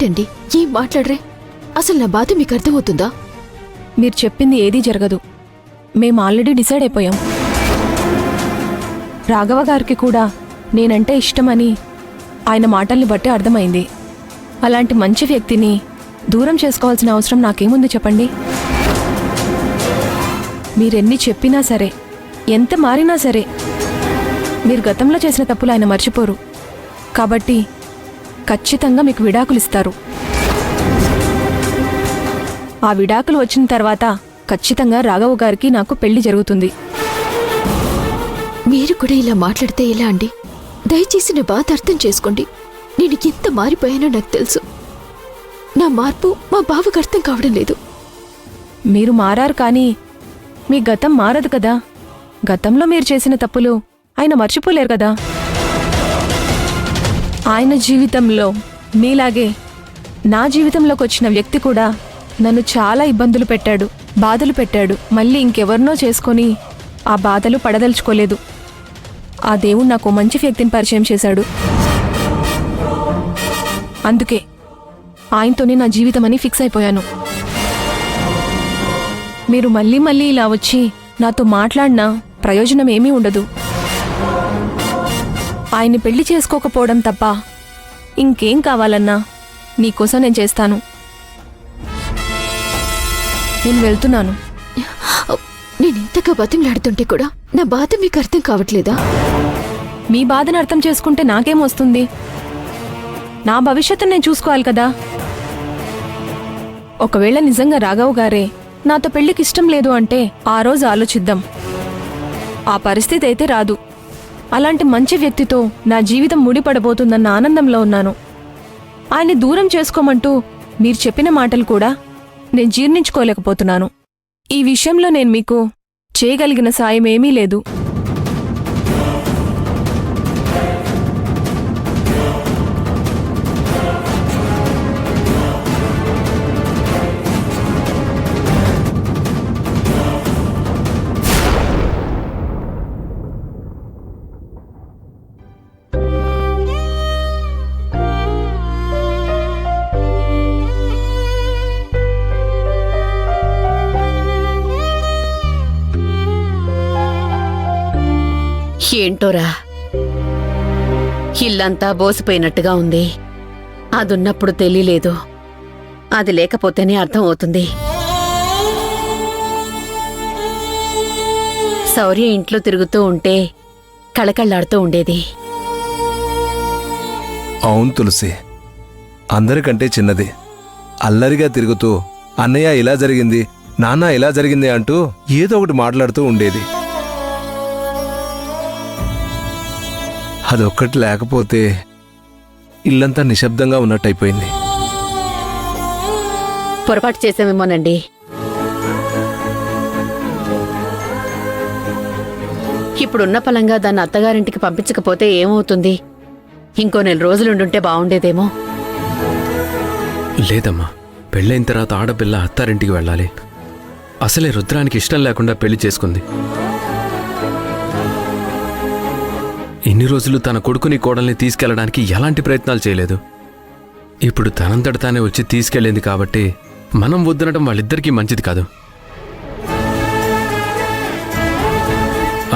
ఏంటండి ఏం మాట్లాడరే? అసలు నా బాధ మీకు అర్థమవుతుందా? మీరు చెప్పింది ఏదీ జరగదు. మేం ఆల్రెడీ డిసైడ్ అయిపోయాం. రాఘవ గారికి కూడా నేనంటే ఇష్టమని ఆయన మాటల్ని బట్టి అర్థమైంది. అలాంటి మంచి వ్యక్తిని దూరం చేసుకోవాల్సిన అవసరం నాకేముంది చెప్పండి? మీరెన్ని చెప్పినా సరే, ఎంత మారినా సరే, మీరు గతంలో చేసిన తప్పులు ఆయన మర్చిపోరు. కాబట్టి ఖచ్చితంగా మీకు విడాకులిస్తారు. ఆ విడాకులు వచ్చిన తర్వాత ఖచ్చితంగా రాఘవ గారికి నాకు పెళ్లి జరుగుతుంది. మీరు కూడా ఇలా మాట్లాడితే ఎలా అండి? దయచేసి నా బాధ అర్థం చేసుకోండి. నేను ఎంత మారిపోయానో నాకు తెలుసు. నా మార్పు మా బావకు అర్థం కావడం లేదు. మీరు మారారు కానీ మీ గతం మారదు కదా. గతంలో మీరు చేసిన తప్పులు ఆయన మర్చిపోలేరు కదా. ఆయన జీవితంలో మీలాగే నా జీవితంలోకి వచ్చిన వ్యక్తి కూడా నన్ను చాలా ఇబ్బందులు పెట్టాడు, బాధలు పెట్టాడు. మళ్ళీ ఇంకెవరినో చేసుకొని ఆ బాధలు పడదలుచుకోలేదు. ఆ దేవుడు నాకు మంచి వ్యక్తిని పరిచయం చేశాడు. అందుకే ఆయనతోనే నా జీవితం అని ఫిక్స్ అయిపోయాను. మీరు మళ్ళీ మళ్ళీ ఇలా వచ్చి నాతో మాట్లాడినా ప్రయోజనం ఏమీ ఉండదు. ఆయన్ని పెళ్లి చేసుకోకపోవడం తప్ప ఇంకేం కావాలన్నా నీకోసం నేను చేస్తాను. నేను వెళ్తున్నాను. నేను ఇంతగా బతిమలాడుతుంటే కూడా నా బాధ మీకు అర్థం కావట్లేదా? మీ బాధను అర్థం చేసుకుంటే నాకేమొస్తుంది? నా భవిష్యత్తును నేను చూసుకోవాలి కదా. ఒకవేళ నిజంగా రాఘవ్ గారే నాతో పెళ్లికి ఇష్టం లేదు అంటే ఆ రోజు ఆలోచిద్దాం. ఆ పరిస్థితి అయితే రాదు. అలాంటి మంచి వ్యక్తితో నా జీవితం ముడిపడబోతుందన్న ఆనందంలో ఉన్నాను. ఆయన్ని దూరం చేసుకోమంటూ మీరు చెప్పిన మాటలు కూడా నేను జీర్ణించుకోలేకపోతున్నాను. ఈ విషయంలో నేను మీకు చేయగలిగిన సాయం ఏమీ లేదు. ఏంటోరా, ఇల్లంతా బోసిపోయినట్టుగా ఉంది. అదున్నప్పుడు తెలియలేదు, అది లేకపోతేనే అర్థం అవుతుంది. శౌర్య ఇంట్లో తిరుగుతూ ఉంటే కళకళ్ళాడుతూ ఉండేది. అవును తులసి, అందరికంటే చిన్నది. అల్లరిగా తిరుగుతూ అన్నయ్య ఇలా జరిగింది, నాన్న ఇలా జరిగింది అంటూ ఏదో ఒకటి మాట్లాడుతూ ఉండేది. అదొక్కటి లేకపోతే ఇల్లంతా నిశ్శబ్దంగా ఉన్నట్టయిపోయింది. పొరపాటు చేసామేమోనండి. ఇప్పుడున్న పలంగా దాన్ని అత్తగారింటికి పంపించకపోతే ఏమవుతుంది? ఇంకో 4 రోజులుండుంటే బాగుండేదేమో. లేదమ్మా, పెళ్ళైన తర్వాత ఆడపిల్ల అత్తారింటికి వెళ్ళాలి. అసలే రుద్రానికి ఇష్టం లేకుండా పెళ్లి చేసుకుంది. ఇన్ని రోజులు తన కొడుకుని కోడల్ని తీసుకెళ్లడానికి ఎలాంటి ప్రయత్నాలు చేయలేదు. ఇప్పుడు తనంతట తానే వచ్చి తీసుకెళ్ళింది కాబట్టి మనం వద్దనడం వాళ్ళిద్దరికీ మంచిది కాదు.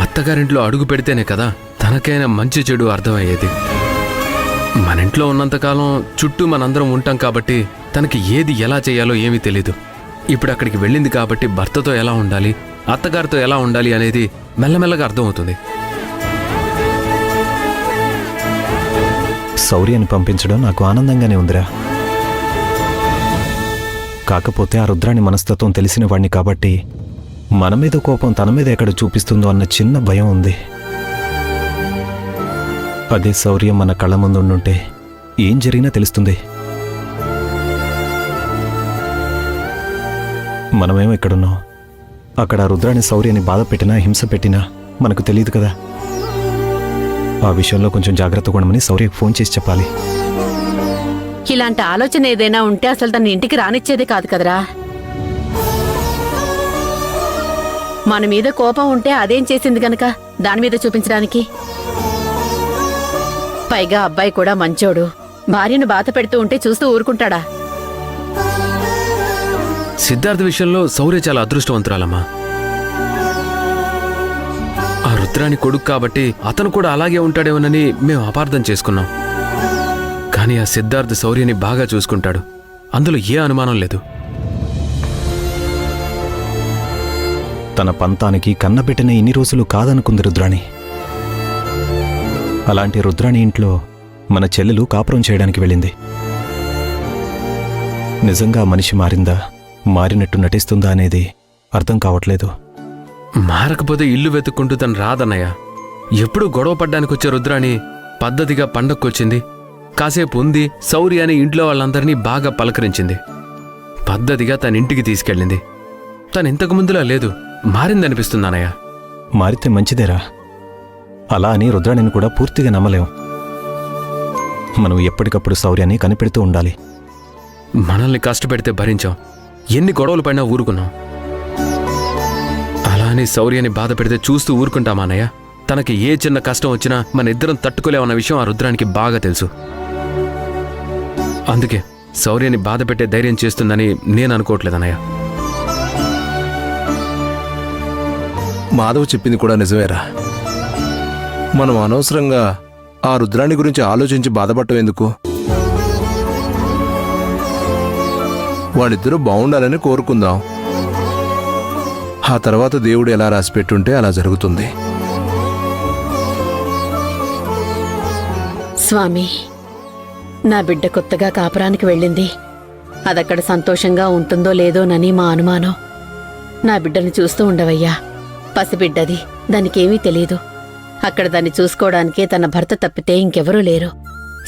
అత్తగారింట్లో అడుగు పెడితేనే కదా తనకైనా మంచి చెడు అర్థమయ్యేది. మన ఇంట్లో ఉన్నంతకాలం చుట్టూ మనందరం ఉంటాం కాబట్టి తనకి ఏది ఎలా చేయాలో ఏమీ తెలీదు. ఇప్పుడు అక్కడికి వెళ్ళింది కాబట్టి భర్తతో ఎలా ఉండాలి, అత్తగారితో ఎలా ఉండాలి అనేది మెల్లమెల్లగా అర్థమవుతుంది. శౌర్యని పంపించడం నాకు ఆనందంగానే ఉందిరా. కాకపోతే ఆ రుద్రాని మనస్తత్వం తెలిసిన వాడిని కాబట్టి మన మీద కోపం తన మీద ఎక్కడ చూపిస్తుందో అన్న చిన్న భయం ఉంది. అదే శౌర్యం మన కళ్ళ ముందు ఉండుంటే ఏం జరిగినా తెలుస్తుంది. మనమేమో ఎక్కడున్నాం, అక్కడ రుద్రాని శౌర్యని బాధ పెట్టినా హింస పెట్టినా మనకు తెలియదు కదా. ఆ విషయంలో కొంచెం జాగ్రత్తగా ఉండమని శౌర్యకు ఫోన్ చేసి చెప్పాలి. ఇలాంటి ఆలోచన ఏదైనా ఉంటే అసలు తన ఇంటికి రానిచ్చేదే కాదు కదరా. మన మీద కోపం ఉంటే అదేం చేసింది గనక దాని మీద చూపించడానికి. పైగా అబ్బాయి కూడా మంచోడు, భార్యను బాధ పెడుతూ ఉంటే చూస్తూ ఊరుకుంటాడా? సిద్ధార్థ విషయంలో శౌర్య చాలా అదృష్టవంతురాలమ్మా. ఆ రుద్రాని కొడుకు కాబట్టి అతను కూడా అలాగే ఉంటాడేమోనని మేము అపార్థం చేసుకున్నాం. కానీ ఆ సిద్ధార్థ్ శౌర్యని బాగా చూసుకుంటాడు, అందులో ఏ అనుమానం లేదు. తన పంతానికి కన్నబెట్టిన ఇన్ని రోజులు కాదనుకుంది రుద్రాణి. అలాంటి రుద్రాణి ఇంట్లో మన చెల్లెలు కాపురం చేయడానికి వెళ్ళింది. నిజంగా మనిషి మారిందా, మారినట్టు నటిస్తుందా అనేది అర్థం కావట్లేదు. మారకపోతే ఇల్లు వెతుక్కుంటూ తను రాదన్నయ్య. ఎప్పుడూ గొడవ పడ్డానికి వచ్చే రుద్రాణి పద్ధతిగా పండక్కొచ్చింది, కాసేపు ఉంది, శౌర్య అని ఇంట్లో వాళ్ళందరినీ బాగా పలకరించింది, పద్ధతిగా తన ఇంటికి తీసుకెళ్ళింది. తను ఇంతకు ముందులా లేదు, మారిందనిపిస్తుంది అన్నయ్య. మారితే మంచిదేరా. అలా అని రుద్రాణిని కూడా పూర్తిగా నమ్మలేం. మనం ఎప్పటికప్పుడు శౌర్యాన్ని కనిపెడుతూ ఉండాలి. మనల్ని కష్టపెడితే భరించాం, ఎన్ని గొడవలు పడినా ఊరుకున్నాం. అలా అని శౌర్యాన్ని బాధ పెడితే చూస్తూ ఊరుకుంటామా అన్నయ్య? తనకి ఏ చిన్న కష్టం వచ్చినా మన ఇద్దరం తట్టుకోలేమన్న విషయం ఆ రుద్రానికి బాగా తెలుసు. అందుకే శౌర్యాన్ని బాధ పెట్టే ధైర్యం చేస్తుందని నేను అనుకోవట్లేదన్నయ్య. మాధవ్ చెప్పింది కూడా నిజమేరా. మనం అనవసరంగా ఆ రుద్రాణి గురించి ఆలోచించి బాధపడటం ఎందుకు? వాళ్ళిద్దరూ బాగుండాలని కోరుకుందాం. ఆ తర్వాత దేవుడు ఎలా రాసిపెట్టుంటే అలా జరుగుతుంది. స్వామి, నా బిడ్డ కొత్తగా కాపురానికి వెళ్ళింది. అదక్కడ సంతోషంగా ఉంటుందో లేదోనని మా అనుమానం. నా బిడ్డని చూస్తూ ఉండవయ్యా. పసిబిడ్డది, దానికేమీ తెలీదు. అక్కడ దాన్ని చూసుకోవడానికే తన భర్త తప్పితే ఇంకెవరూ లేరు.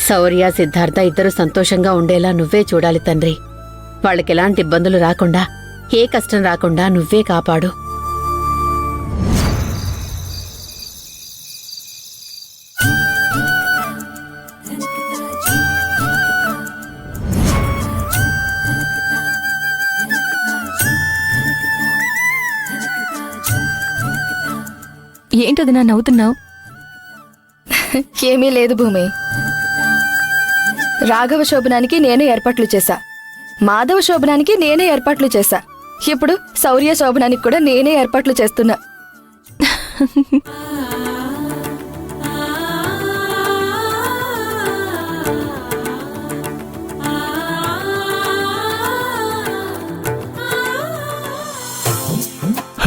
శౌర్య, సిద్ధార్థ ఇద్దరూ సంతోషంగా ఉండేలా నువ్వే చూడాలి తండ్రి. వాళ్ళకెలాంటి ఇబ్బందులు రాకుండా, ఏ కష్టం రాకుండా నువ్వే కాపాడు. ఏంటది నా నవ్వుతున్నావు? ఏమీ లేదు భూమి. రాఘవ శోభనానికి నేను ఏర్పాట్లు చేశా, మాధవ శోభనానికి నేనే ఏర్పాట్లు చేశా, ఇప్పుడు శౌర్య శోభనానికి కూడా నేనే ఏర్పాట్లు చేస్తున్నా.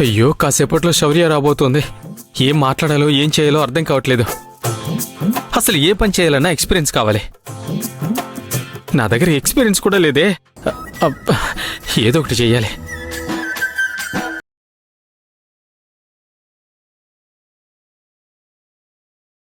అయ్యో, కాసేపట్లో శౌర్య రాబోతోంది. ఏం మాట్లాడాలో ఏం చేయాలో అర్థం కావట్లేదు. అసలు ఏ పని చేయాలన్నా ఎక్స్పీరియన్స్ కావాలి. నా దగ్గర ఎక్స్పీరియన్స్ కూడా లేదే. ఏదో ఒకటి చెయ్యాలి.